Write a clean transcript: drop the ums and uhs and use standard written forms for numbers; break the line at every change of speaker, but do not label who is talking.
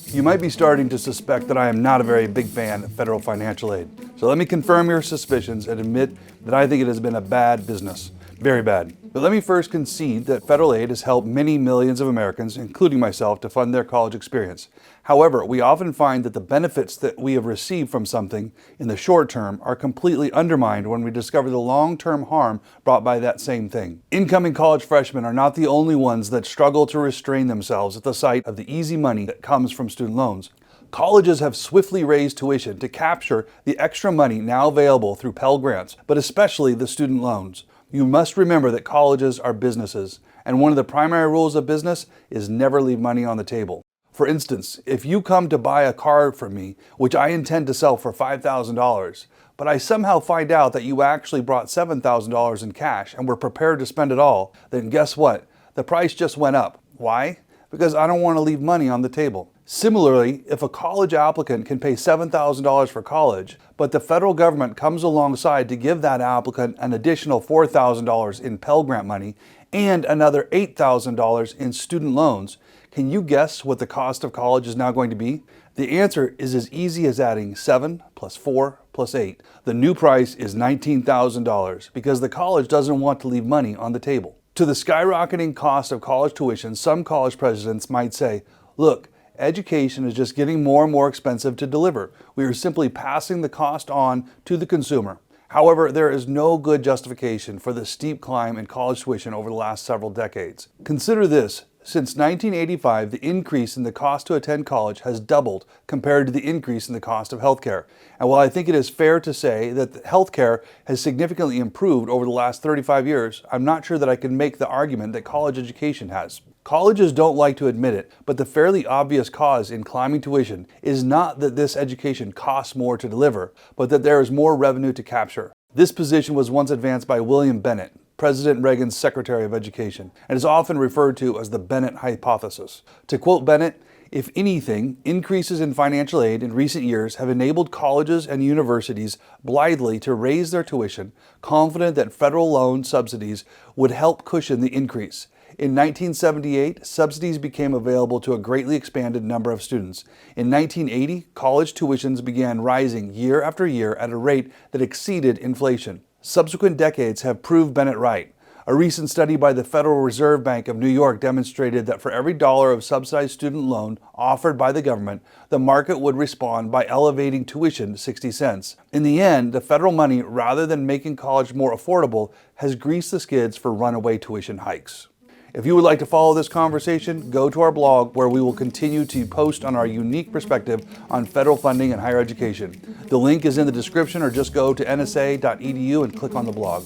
You might be starting to suspect that I am not a very big fan of federal financial aid. So let me confirm your suspicions and admit that I think it has been a bad business. Very bad. But let me first concede that federal aid has helped many millions of Americans, including myself, to fund their college experience. However, we often find that the benefits that we have received from something in the short term are completely undermined when we discover the long-term harm brought by that same thing. Incoming college freshmen are not the only ones that struggle to restrain themselves at the sight of the easy money that comes from student loans. Colleges have swiftly raised tuition to capture the extra money now available through Pell Grants, but especially the student loans. You must remember that colleges are businesses, and one of the primary rules of business is never leave money on the table. For instance, if you come to buy a car from me, which I intend to sell for $5,000, but I somehow find out that you actually brought $7,000 in cash and were prepared to spend it all, then guess what? The price just went up. Why? Because I don't want to leave money on the table. Similarly, if a college applicant can pay $7,000 for college, but the federal government comes alongside to give that applicant an additional $4,000 in Pell Grant money and another $8,000 in student loans, can you guess what the cost of college is now going to be? The answer is as easy as adding 7 plus 4 plus 8. The new price is $19,000 because the college doesn't want to leave money on the table. To the skyrocketing cost of college tuition, some college presidents might say, look, education is just getting more and more expensive to deliver. We are simply passing the cost on to the consumer. However, there is no good justification for the steep climb in college tuition over the last several decades. Consider this. Since 1985, the increase in the cost to attend college has doubled compared to the increase in the cost of healthcare. And while I think it is fair to say that healthcare has significantly improved over the last 35 years, I'm not sure that I can make the argument that college education has. Colleges don't like to admit it, but the fairly obvious cause in climbing tuition is not that this education costs more to deliver, but that there is more revenue to capture. This position was once advanced by William Bennett, President Reagan's Secretary of Education, and is often referred to as the Bennett hypothesis. To quote Bennett, if anything, increases in financial aid in recent years have enabled colleges and universities blithely to raise their tuition, confident that federal loan subsidies would help cushion the increase. In 1978, subsidies became available to a greatly expanded number of students. In 1980, college tuitions began rising year after year at a rate that exceeded inflation. Subsequent decades have proved Bennett right. A recent study by the Federal Reserve Bank of New York demonstrated that for every dollar of subsidized student loan offered by the government, the market would respond by elevating tuition to 60 cents. In the end, the federal money, rather than making college more affordable, has greased the skids for runaway tuition hikes. If you would like to follow this conversation, go to our blog where we will continue to post on our unique perspective on federal funding and higher education. The link is in the description, or just go to nsa.edu and click on the blog.